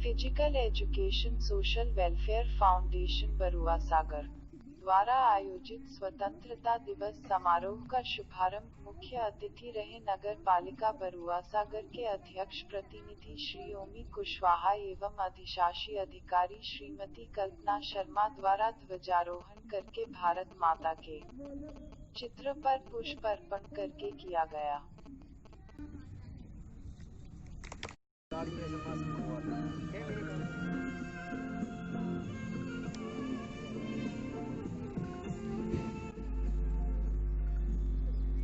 Physical education social welfare foundation Barua Sagar द्वारा आयोजित स्वतंत्रता दिवस समारोह का शुभारंभ मुख्य अतिथि रहे नगर पालिका बरुआ सागर के अध्यक्ष प्रतिनिधि श्री ओमी कुशवाहा एवं अधिशासी अधिकारी श्रीमती कल्पना शर्मा द्वारा ध्वजारोहण करके भारत माता के चित्र पर पुष्प अर्पण करके किया गया।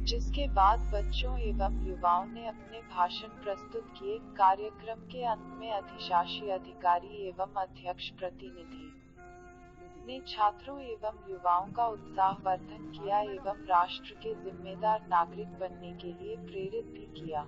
जिसके बाद बच्चों एवं युवाओं ने अपने भाषण प्रस्तुत किए। कार्यक्रम के अंत में अधिशासी अधिकारी एवं अध्यक्ष प्रतिनिधि ने छात्रों एवं युवाओं का उत्साहवर्धन किया एवं राष्ट्र के जिम्मेदार नागरिक बनने के लिए प्रेरित भी किया।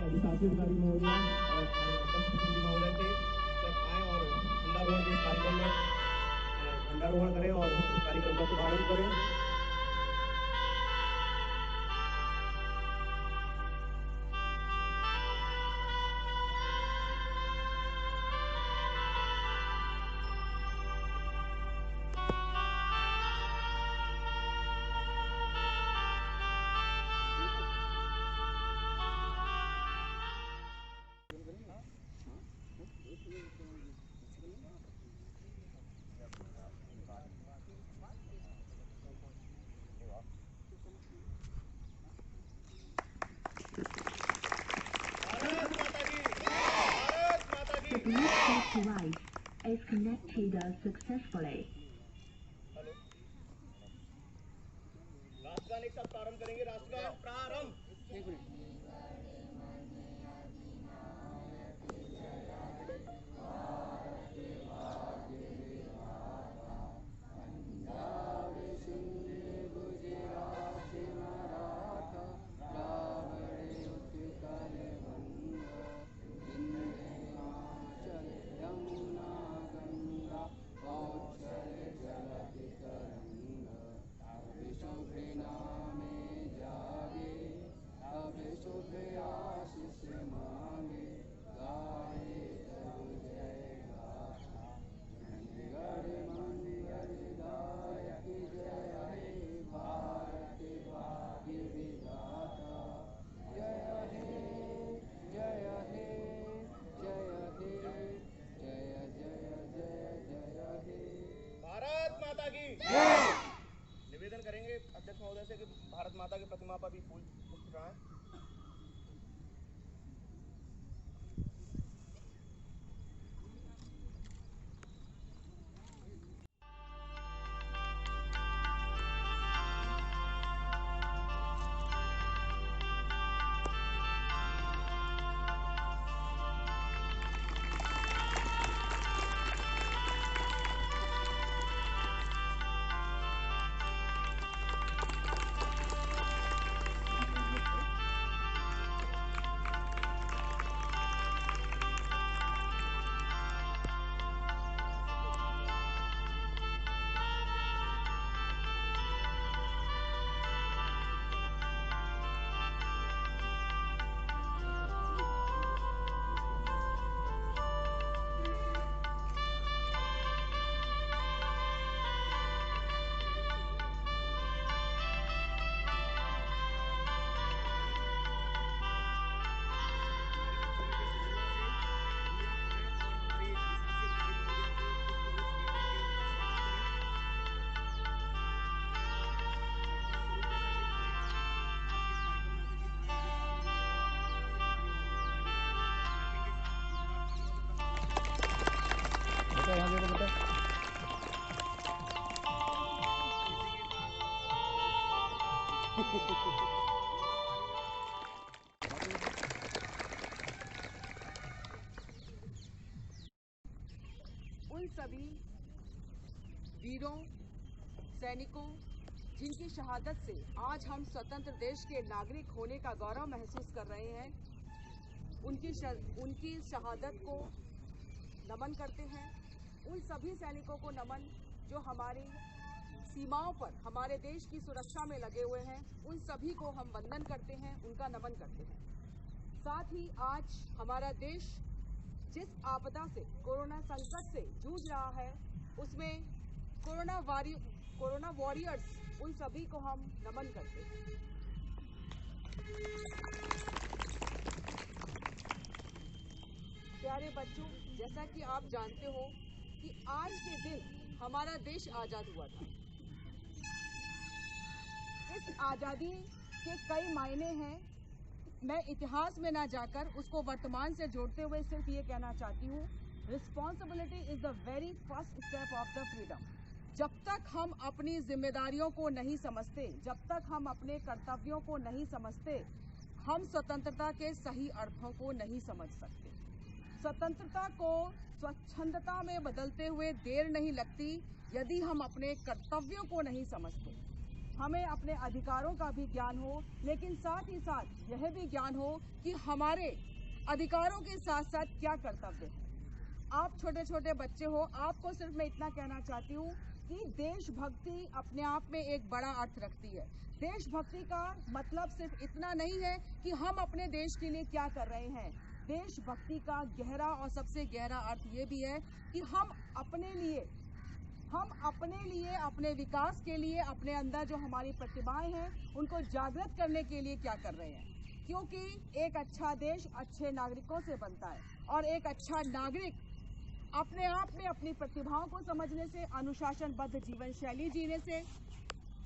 अधिशासी अधिकारी महोदय और अध्यक्ष प्रतिनिधि महोदय से आए और झंडारोहण के कार्यक्रम में झंडारोहण करें और कार्यक्रम का शुभारंभ करें। The Bluetooth device is connected successfully. राष्ट्रगान एक साथ प्रारंभ करेंगे। राष्ट्रगान प्रारंभ। निवेदन करेंगे अध्यक्ष महोदय से कि भारत माता की प्रतिमा पर भी फूल पुष्प चढ़ाएं। उन सभी वीरों, सैनिकों जिनकी शहादत से आज हम स्वतंत्र देश के नागरिक होने का गौरव महसूस कर रहे हैं, उनकी शहादत को नमन करते हैं। उन सभी सैनिकों को नमन जो हमारी सीमाओं पर हमारे देश की सुरक्षा में लगे हुए हैं, उन सभी को हम वंदन करते हैं, उनका नमन करते हैं। साथ ही आज हमारा देश जिस आपदा से, कोरोना संकट से जूझ रहा है, उसमें कोरोना वॉरियर्स, उन सभी को हम नमन करते हैं। प्यारे बच्चों, जैसा कि आप जानते हो कि आज के दिन हमारा देश आजाद हुआ था। इस आजादी के कई मायने हैं। मैं इतिहास में ना जाकर उसको वर्तमान से जोड़ते हुए सिर्फ ये कहना चाहती हूँ, responsibility is the very first step of the freedom. जब तक हम अपनी जिम्मेदारियों को नहीं समझते, जब तक हम अपने कर्तव्यों को नहीं समझते, हम स्वतंत्रता के सही अर्थों को नहीं समझ सकते। स्वतंत्रता को स्वच्छंदता में बदलते हुए देर नहीं लगती यदि हम अपने कर्तव्यों को नहीं समझते। हमें अपने अधिकारों का भी ज्ञान हो, लेकिन साथ ही साथ यह भी ज्ञान हो कि हमारे अधिकारों के साथ साथ क्या कर्तव्य है। आप छोटे छोटे बच्चे हो, आपको सिर्फ मैं इतना कहना चाहती हूँ कि देशभक्ति अपने आप में एक बड़ा अर्थ रखती है। देशभक्ति का मतलब सिर्फ इतना नहीं है कि हम अपने देश के लिए क्या कर रहे हैं। देशभक्ति का गहरा और सबसे गहरा अर्थ ये भी है कि हम अपने लिए, अपने विकास के लिए, अपने अंदर जो हमारी प्रतिभाएं हैं उनको जागृत करने के लिए क्या कर रहे हैं। क्योंकि एक अच्छा देश अच्छे नागरिकों से बनता है, और एक अच्छा नागरिक अपने आप में अपनी प्रतिभाओं को समझने से, अनुशासनबद्ध जीवन शैली जीने से,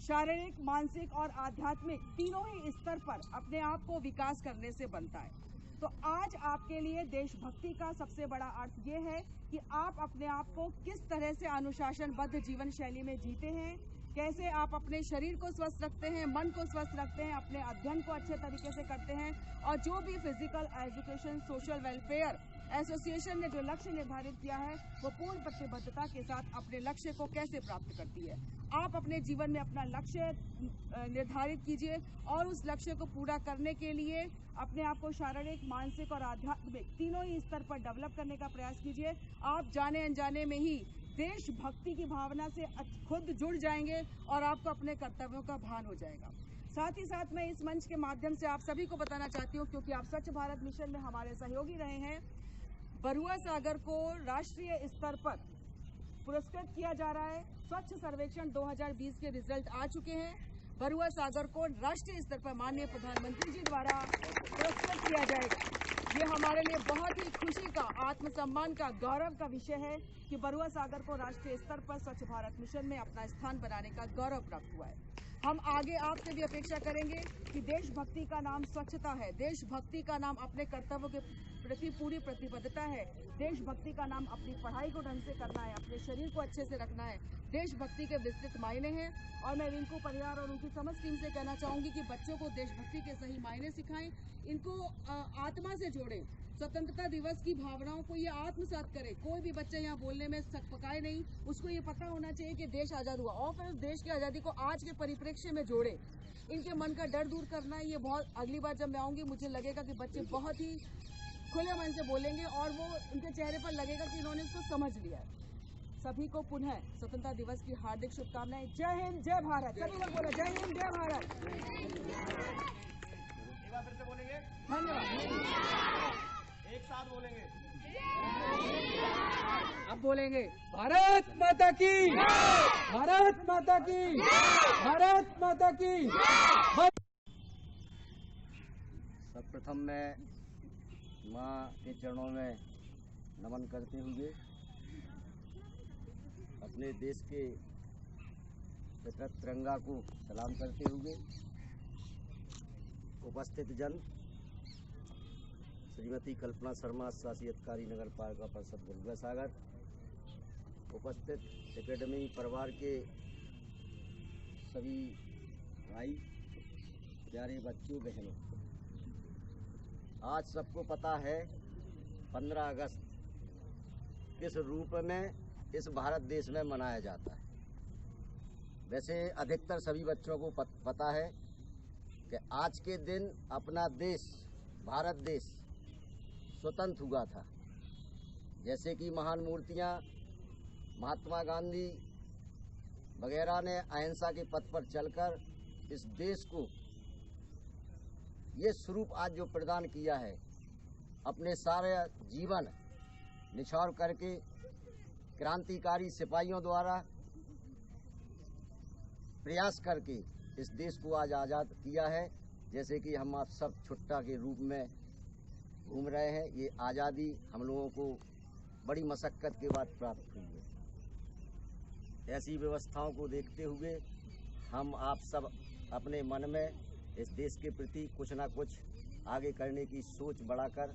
शारीरिक, मानसिक और आध्यात्मिक तीनों ही स्तर पर अपने आप को विकास करने से बनता है। तो आज आपके लिए देशभक्ति का सबसे बड़ा अर्थ ये है कि आप अपने आप को किस तरह से अनुशासनबद्ध जीवन शैली में जीते हैं, कैसे आप अपने शरीर को स्वस्थ रखते हैं, मन को स्वस्थ रखते हैं, अपने अध्ययन को अच्छे तरीके से करते हैं, और जो भी physical education social welfare association ने जो लक्ष्य निर्धारित किया है वो पूर्ण प्रतिबद्धता के साथ अपने लक्ष्य को कैसे प्राप्त करती है। आप अपने जीवन में अपना लक्ष्य निर्धारित कीजिए और उस लक्ष्य को पूरा करने के लिए अपने आप को शारीरिक, मानसिक और आध्यात्मिक तीनों ही स्तर पर डेवलप करने का प्रयास कीजिए। आप जाने अनजाने में ही देशभक्ति की भावना से खुद जुड़ जाएंगे और आपको अपने कर्तव्यों का भान हो जाएगा। साथ ही साथ मैं इस मंच के माध्यम से आप सभी को बताना चाहती हूँ, क्योंकि आप स्वच्छ भारत मिशन में हमारे सहयोगी रहे हैं, बरुआ सागर को राष्ट्रीय स्तर पर पुरस्कृत किया जा रहा है। स्वच्छ सर्वेक्षण 2020 के रिजल्ट आ चुके हैं। बरुआ सागर को राष्ट्रीय स्तर पर माननीय प्रधानमंत्री जी द्वारा पुरस्कृत किया जाएगा। ये हमारे लिए बहुत ही खुशी का, आत्मसम्मान का, गौरव का विषय है कि बरुआ सागर को राष्ट्रीय स्तर पर स्वच्छ भारत मिशन में अपना स्थान बनाने का गौरव प्राप्त हुआ है। हम आगे आपसे भी अपेक्षा करेंगे कि देशभक्ति का नाम स्वच्छता है, देशभक्ति का नाम अपने कर्तव्यों के प्रति पूरी प्रतिबद्धता है, देशभक्ति का नाम अपनी पढ़ाई को ढंग से करना है, अपने शरीर को अच्छे से रखना है। देशभक्ति के विस्तृत मायने हैं, और मैं रिंकू परिवार और उनकी समस्त टीम से कहना चाहूंगी कि बच्चों को देशभक्ति के सही मायने सिखाएं, इनको आत्मा से जोड़ें, स्वतंत्रता दिवस की भावनाओं को ये आत्मसात करे। कोई भी बच्चा यहाँ बोलने में सकपकाए नहीं, उसको ये पता होना चाहिए कि देश आज़ाद हुआ, और फिर उस देश की आज़ादी को आज के परिप्रेक्ष्य में जोड़े। इनके मन का डर दूर करना है। ये बहुत, अगली बार जब मैं आऊँगी मुझे लगेगा कि बच्चे बहुत ही खुले मन से बोलेंगे और वो उनके चेहरे पर लगेगा कि इन्होंने इसको समझ लिया है। सभी को पुनः स्वतंत्रता दिवस की हार्दिक शुभकामनाएं। जय हिंद, जय भारत। सभी लोग बोले जय हिंद, जय भारत। एक बार फिर से बोलेंगे, धन्यवाद। एक साथ बोलेंगे। अब बोलेंगे भारत माता की, भारत माता की, भारत माता की। सर्वप्रथम मैं माँ के चरणों में नमन करते हुए अपने देश के पिता तिरंगा को सलाम करते हुए उपस्थित जन, श्रीमती कल्पना शर्मा, शासी अधिकारी नगर पालिका परिषद बरुआ सागर, उपस्थित एकेडमी परिवार के सभी भाई प्यारे बच्चों बहनों, आज सबको पता है 15 अगस्त किस रूप में इस भारत देश में मनाया जाता है। वैसे अधिकतर सभी बच्चों को पता है कि आज के दिन अपना देश भारत देश स्वतंत्र हुआ था। जैसे कि महान मूर्तियां महात्मा गांधी वगैरह ने अहिंसा के पथ पर चलकर इस देश को ये स्वरूप आज जो प्रदान किया है, अपने सारे जीवन निछावर करके क्रांतिकारी सिपाहियों द्वारा प्रयास करके इस देश को आज आज़ाद किया है। जैसे कि हम आप सब छुट्टा के रूप में घूम रहे हैं। ये आज़ादी हम लोगों को बड़ी मशक्क़त के बाद प्राप्त हुई है। ऐसी व्यवस्थाओं को देखते हुए हम आप सब अपने मन में इस देश के प्रति कुछ ना कुछ आगे करने की सोच बढ़ाकर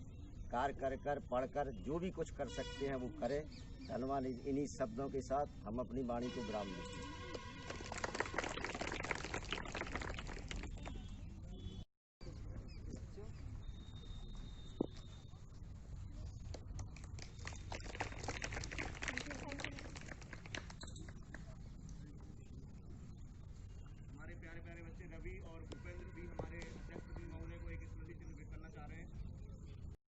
कार्य कर पढ़कर जो भी कुछ कर सकते हैं वो करें। धन्यवाद। इन्हीं शब्दों के साथ हम अपनी वाणी को विराम देते हैं।